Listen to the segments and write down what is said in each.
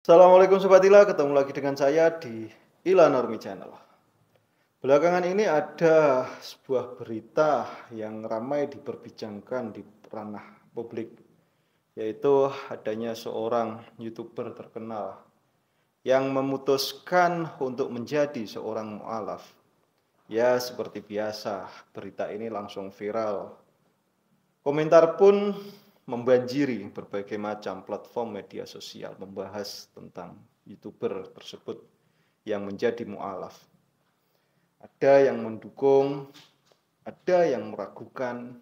Assalamualaikum Sobat Ila, ketemu lagi dengan saya di Ila Normi Channel. Belakangan ini ada sebuah berita yang ramai diperbincangkan di ranah publik, yaitu adanya seorang YouTuber terkenal yang memutuskan untuk menjadi seorang mu'alaf. Ya, seperti biasa, berita ini langsung viral. Komentar pun membanjiri berbagai macam platform media sosial membahas tentang YouTuber tersebut yang menjadi mu'alaf. Ada yang mendukung, ada yang meragukan,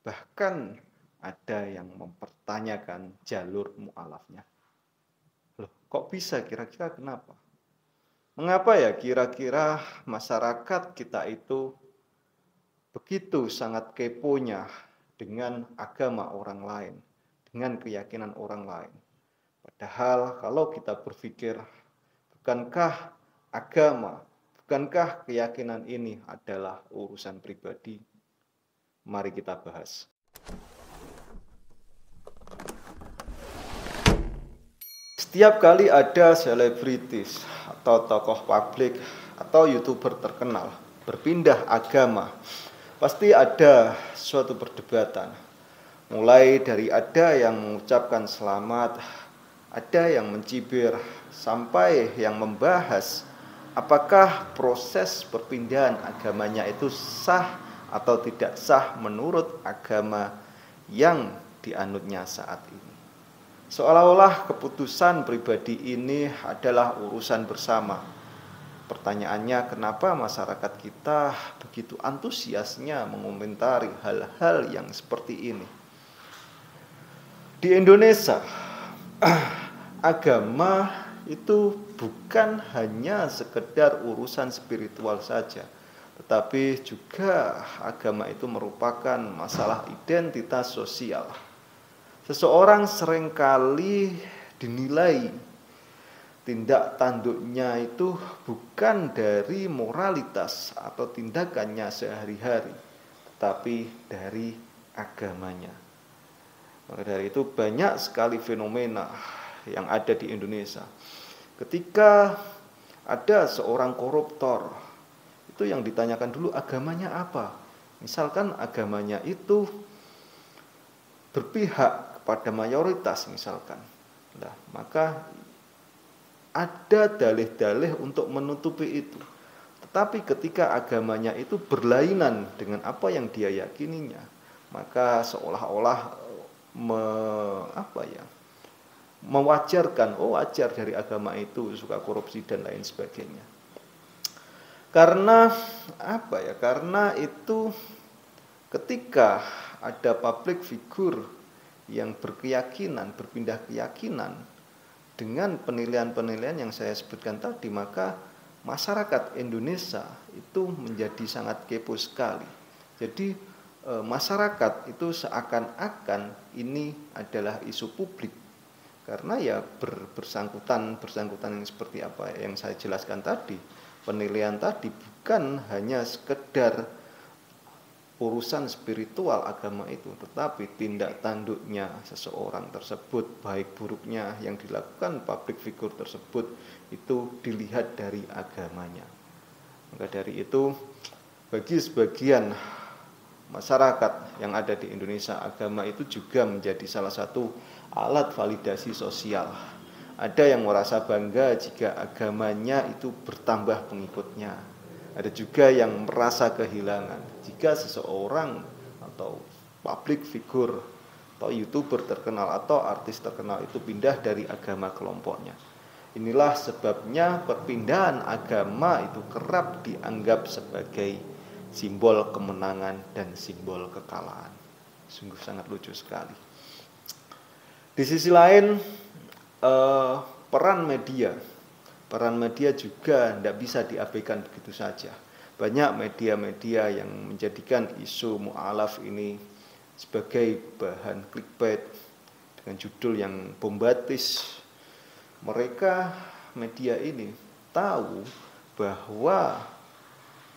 bahkan ada yang mempertanyakan jalur mu'alafnya. Loh, kok bisa? Kira-kira kenapa? Mengapa ya kira-kira masyarakat kita itu begitu sangat keponya dengan agama orang lain, dengan keyakinan orang lain? Padahal kalau kita berpikir, bukankah agama, bukankah keyakinan ini adalah urusan pribadi? Mari kita bahas. Setiap kali ada selebritis atau tokoh publik atau YouTuber terkenal berpindah agama, pasti ada suatu perdebatan. Mulai dari ada yang mengucapkan selamat, ada yang mencibir, sampai yang membahas apakah proses perpindahan agamanya itu sah atau tidak sah menurut agama yang dianutnya saat ini. Seolah-olah keputusan pribadi ini adalah urusan bersama. Pertanyaannya, kenapa masyarakat kita begitu antusiasnya mengomentari hal-hal yang seperti ini? Di Indonesia, agama itu bukan hanya sekedar urusan spiritual saja, tetapi juga agama itu merupakan masalah identitas sosial. Seseorang seringkali dinilai tindak tanduknya itu bukan dari moralitas atau tindakannya sehari-hari, tetapi dari agamanya. Maka dari itu banyak sekali fenomena yang ada di Indonesia. Ketika ada seorang koruptor, itu yang ditanyakan dulu agamanya apa. Misalkan agamanya itu berpihak kepada mayoritas misalkan. Nah, maka ada dalih-dalih untuk menutupi itu. Tetapi ketika agamanya itu berlainan dengan apa yang dia yakininya, maka seolah-olah mewajarkan, oh wajar dari agama itu suka korupsi dan lain sebagainya. Karena Karena itu ketika ada public figure yang berkeyakinan, berpindah keyakinan dengan penilaian-penilaian yang saya sebutkan tadi, maka masyarakat Indonesia itu menjadi sangat kepo sekali. Jadi masyarakat itu seakan-akan ini adalah isu publik, karena ya bersangkutan yang seperti apa yang saya jelaskan tadi. Penilaian tadi bukan hanya sekedar urusan spiritual agama itu, tetapi tindak tanduknya seseorang tersebut, baik buruknya yang dilakukan public figure tersebut, itu dilihat dari agamanya. Maka dari itu, bagi sebagian masyarakat yang ada di Indonesia, agama itu juga menjadi salah satu alat validasi sosial. Ada yang merasa bangga jika agamanya itu bertambah pengikutnya. Ada juga yang merasa kehilangan jika seseorang atau public figure atau YouTuber terkenal atau artis terkenal itu pindah dari agama kelompoknya. Inilah sebabnya perpindahan agama itu kerap dianggap sebagai simbol kemenangan dan simbol kekalahan. Sungguh sangat lucu sekali. Di sisi lain, peran media juga tidak bisa diabaikan begitu saja. Banyak media-media yang menjadikan isu mu'alaf ini sebagai bahan clickbait dengan judul yang bombastis. Media ini tahu bahwa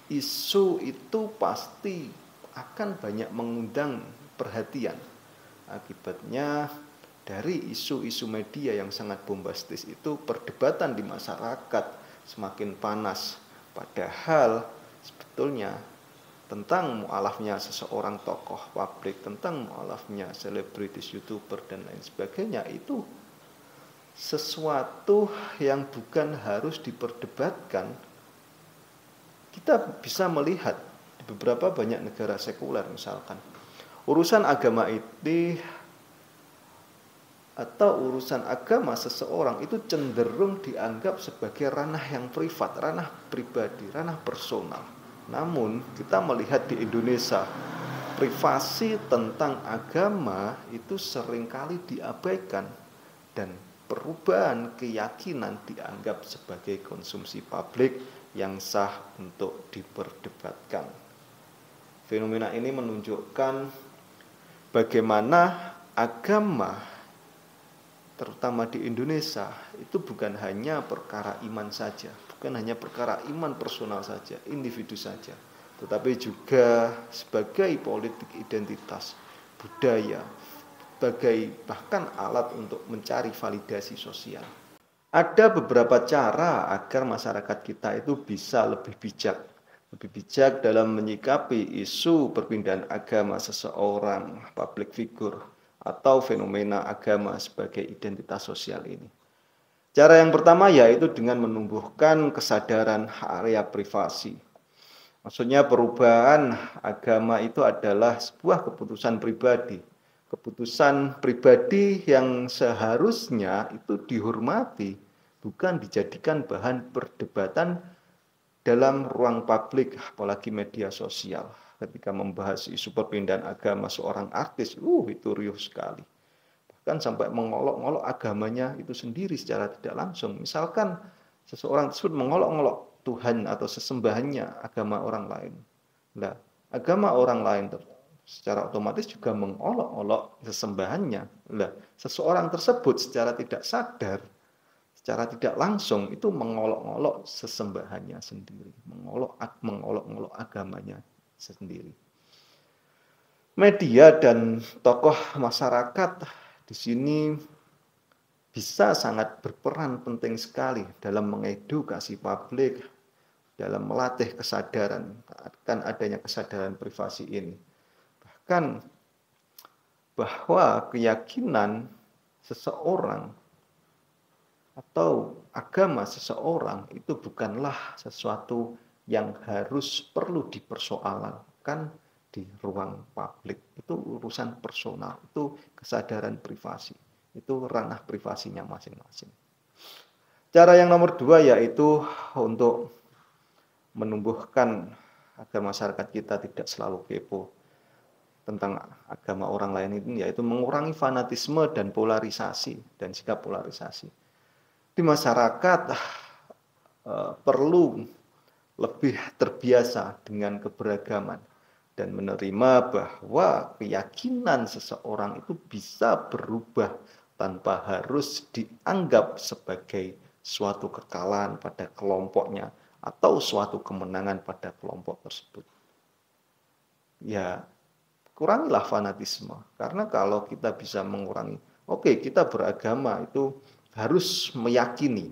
isu itu pasti akan banyak mengundang perhatian. Akibatnya dari isu-isu media yang sangat bombastis itu perdebatan di masyarakat semakin panas. Padahal sebetulnya tentang mualafnya seseorang tokoh publik, tentang mualafnya selebritis, youtuber dan lain sebagainya itu sesuatu yang bukan harus diperdebatkan. Kita bisa melihat di beberapa banyak negara sekuler misalkan urusan agama ini atau urusan agama seseorang itu cenderung dianggap sebagai ranah yang privat, ranah pribadi, ranah personal. Namun kita melihat di Indonesia, privasi tentang agama itu seringkali diabaikan dan perubahan keyakinan dianggap sebagai konsumsi publik yang sah untuk diperdebatkan. Fenomena ini menunjukkan bagaimana agama terutama di Indonesia itu bukan hanya perkara iman saja, bukan hanya perkara iman personal saja, individu saja, tetapi juga sebagai politik identitas, budaya, sebagai bahkan alat untuk mencari validasi sosial. Ada beberapa cara agar masyarakat kita itu bisa lebih bijak dalam menyikapi isu perpindahan agama seseorang, public figure, atau fenomena agama sebagai identitas sosial ini. Cara yang pertama yaitu dengan menumbuhkan kesadaran area privasi. Maksudnya perubahan agama itu adalah sebuah keputusan pribadi. Keputusan pribadi yang seharusnya itu dihormati, bukan dijadikan bahan perdebatan dalam ruang publik, apalagi media sosial. Ketika membahas isu perpindahan agama seorang artis, itu riuh sekali. Bahkan sampai mengolok-olok agamanya itu sendiri secara tidak langsung. Misalkan seseorang tersebut mengolok-olok Tuhan atau sesembahannya agama orang lain. Nah, agama orang lain secara otomatis juga mengolok-olok sesembahannya. Nah, seseorang tersebut secara tidak sadar, secara tidak langsung itu mengolok-olok sesembahannya sendiri, mengolok-olok agamanya sendiri. Media dan tokoh masyarakat di sini bisa sangat berperan penting sekali dalam mengedukasi publik, dalam melatih kesadaran akan adanya kesadaran privasi ini. Bahkan bahwa keyakinan seseorang atau agama seseorang itu bukanlah sesuatu yang harus perlu dipersoalkan di ruang publik. Itu urusan personal, itu kesadaran privasi, itu ranah privasinya masing-masing. Cara yang nomor 2 yaitu untuk menumbuhkan agar masyarakat kita tidak selalu kepo tentang agama orang lain ini, yaitu mengurangi fanatisme dan polarisasi dan sikap polarisasi. Di masyarakat perlu lebih terbiasa dengan keberagaman dan menerima bahwa keyakinan seseorang itu bisa berubah tanpa harus dianggap sebagai suatu kekalahan pada kelompoknya atau suatu kemenangan pada kelompok tersebut. Ya, kurangilah fanatisme, karena kalau kita bisa mengurangi, kita beragama itu harus meyakini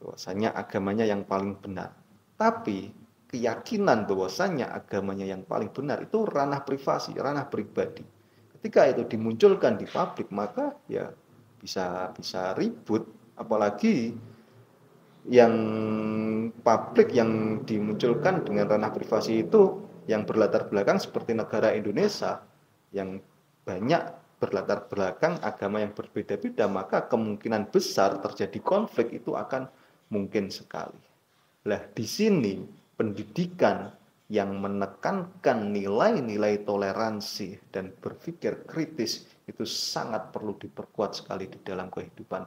bahwasanya agamanya yang paling benar. Tapi keyakinan bahwasanya agamanya yang paling benar itu ranah privasi, ranah pribadi. Ketika itu dimunculkan di publik, maka ya bisa ribut, apalagi yang publik yang dimunculkan dengan ranah privasi itu yang berlatar belakang seperti negara Indonesia yang banyak berlatar belakang agama yang berbeda-beda, maka kemungkinan besar terjadi konflik itu akan mungkin sekali. Nah, di sini pendidikan yang menekankan nilai-nilai toleransi dan berpikir kritis itu sangat perlu diperkuat sekali di dalam kehidupan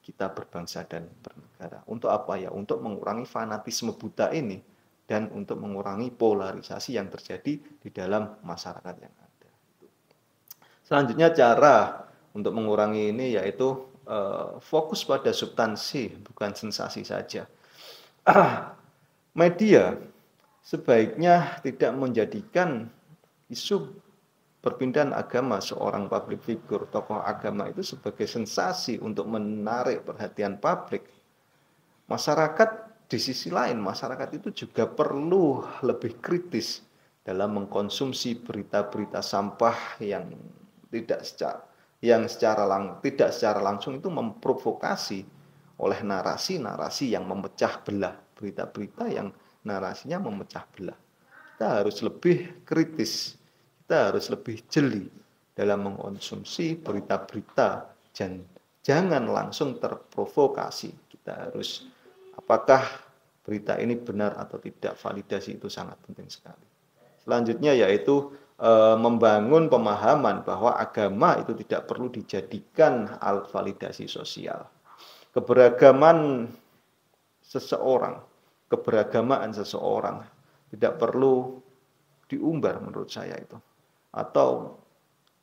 kita berbangsa dan bernegara. Untuk apa ya? Untuk mengurangi fanatisme buta ini dan untuk mengurangi polarisasi yang terjadi di dalam masyarakat yang ada. Selanjutnya cara untuk mengurangi ini yaitu fokus pada substansi, bukan sensasi saja. Media sebaiknya tidak menjadikan isu perpindahan agama seorang public figure, tokoh agama itu sebagai sensasi untuk menarik perhatian publik, masyarakat di sisi lain, masyarakat itu juga perlu lebih kritis dalam mengkonsumsi berita-berita sampah yang tidak secara langsung itu memprovokasi oleh narasi-narasi yang memecah belah, berita-berita yang narasinya memecah belah. Kita harus lebih kritis, kita harus lebih jeli dalam mengkonsumsi berita-berita dan jangan langsung terprovokasi. Kita harus, apakah berita ini benar atau tidak, validasi itu sangat penting sekali. Selanjutnya yaitu membangun pemahaman bahwa agama itu tidak perlu dijadikan alat validasi sosial. Keberagaman seseorang, keberagamaan seseorang tidak perlu diumbar menurut saya itu, atau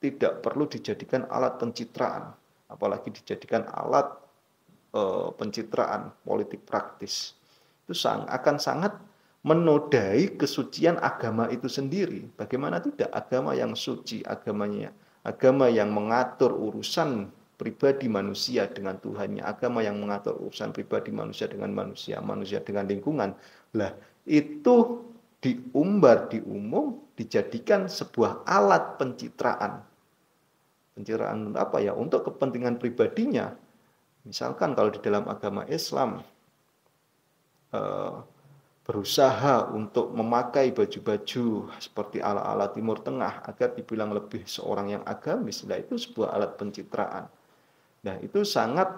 tidak perlu dijadikan alat pencitraan, apalagi dijadikan alat pencitraan politik praktis. Itu akan sangat menodai kesucian agama itu sendiri. Bagaimana tidak? Agama yang suci, agama yang mengatur urusan pribadi manusia dengan Tuhannya, agama yang mengatur urusan pribadi manusia dengan manusia, manusia dengan lingkungan. Lah, itu diumbar di umum, dijadikan sebuah alat pencitraan. Pencitraan apa ya? Untuk kepentingan pribadinya. Misalkan kalau di dalam agama Islam berusaha untuk memakai baju-baju seperti ala-ala Timur Tengah agar dibilang lebih seorang yang agamis, nah itu sebuah alat pencitraan. Nah itu sangat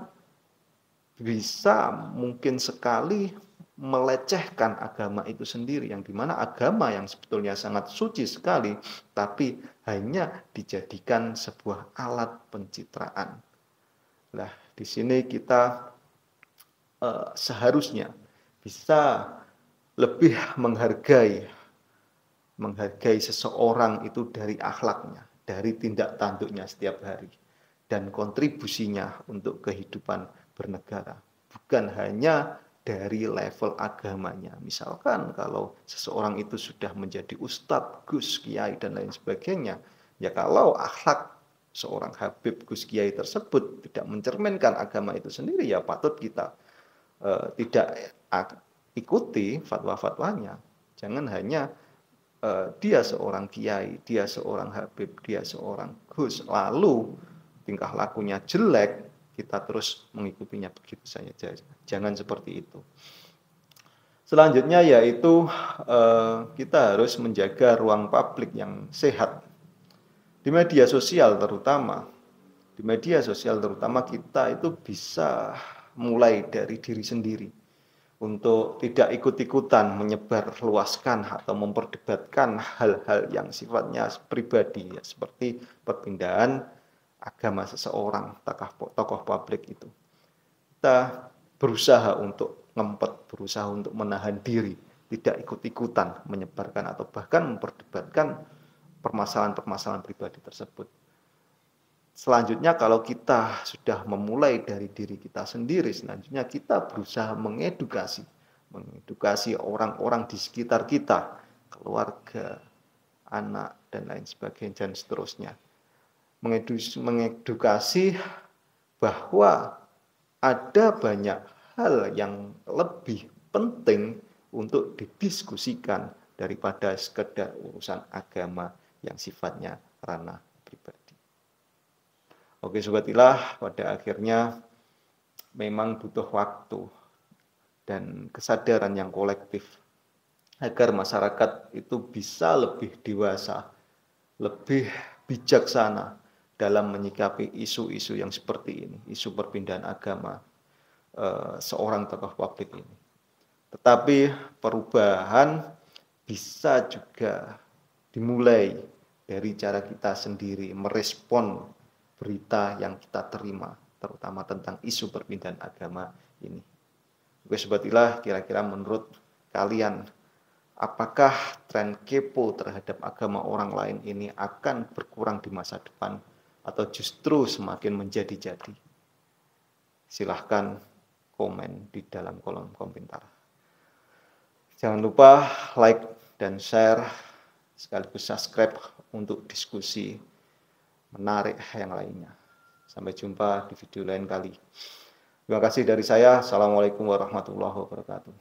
bisa mungkin sekali melecehkan agama itu sendiri, yang dimana agama yang sebetulnya sangat suci sekali, tapi hanya dijadikan sebuah alat pencitraan. Nah di sini kita seharusnya bisa lebih menghargai seseorang itu dari akhlaknya, dari tindak tanduknya setiap hari, dan kontribusinya untuk kehidupan bernegara. Bukan hanya dari level agamanya. Misalkan kalau seseorang itu sudah menjadi ustadz, gus, kiai, dan lain sebagainya, ya kalau akhlak seorang habib, gus, kiai tersebut tidak mencerminkan agama itu sendiri, ya patut kita tidak ikuti fatwa-fatwanya. Jangan hanya dia seorang kiai, dia seorang habib, dia seorang gus, lalu tingkah lakunya jelek, kita terus mengikutinya begitu saja. Jangan seperti itu. Selanjutnya yaitu kita harus menjaga ruang publik yang sehat. Di media sosial terutama, kita itu bisa mulai dari diri sendiri, untuk tidak ikut-ikutan menyebarluaskan atau memperdebatkan hal-hal yang sifatnya pribadi, ya, seperti perpindahan agama seseorang, tokoh publik itu. Kita berusaha untuk berusaha untuk menahan diri, tidak ikut-ikutan menyebarkan atau bahkan memperdebatkan permasalahan-permasalahan pribadi tersebut. Selanjutnya kalau kita sudah memulai dari diri kita sendiri, selanjutnya kita berusaha mengedukasi orang-orang di sekitar kita, keluarga, anak, dan lain sebagainya, dan seterusnya. Mengedukasi bahwa ada banyak hal yang lebih penting untuk didiskusikan daripada sekedar urusan agama yang sifatnya ranah pribadi. Oke Sobat Ilah, pada akhirnya memang butuh waktu dan kesadaran yang kolektif agar masyarakat itu bisa lebih dewasa, lebih bijaksana dalam menyikapi isu-isu yang seperti ini, isu perpindahan agama seorang tokoh publik ini. Tetapi perubahan bisa juga dimulai dari cara kita sendiri merespon berita yang kita terima, terutama tentang isu perpindahan agama ini. Oke Sobat Ilah, kira-kira menurut kalian, apakah tren kepo terhadap agama orang lain ini akan berkurang di masa depan atau justru semakin menjadi-jadi? Silahkan komen di dalam kolom komentar. Jangan lupa like dan share sekaligus subscribe untuk diskusi menarik yang lainnya. Sampai jumpa di video lain kali. Terima kasih dari saya. Assalamualaikum warahmatullahi wabarakatuh.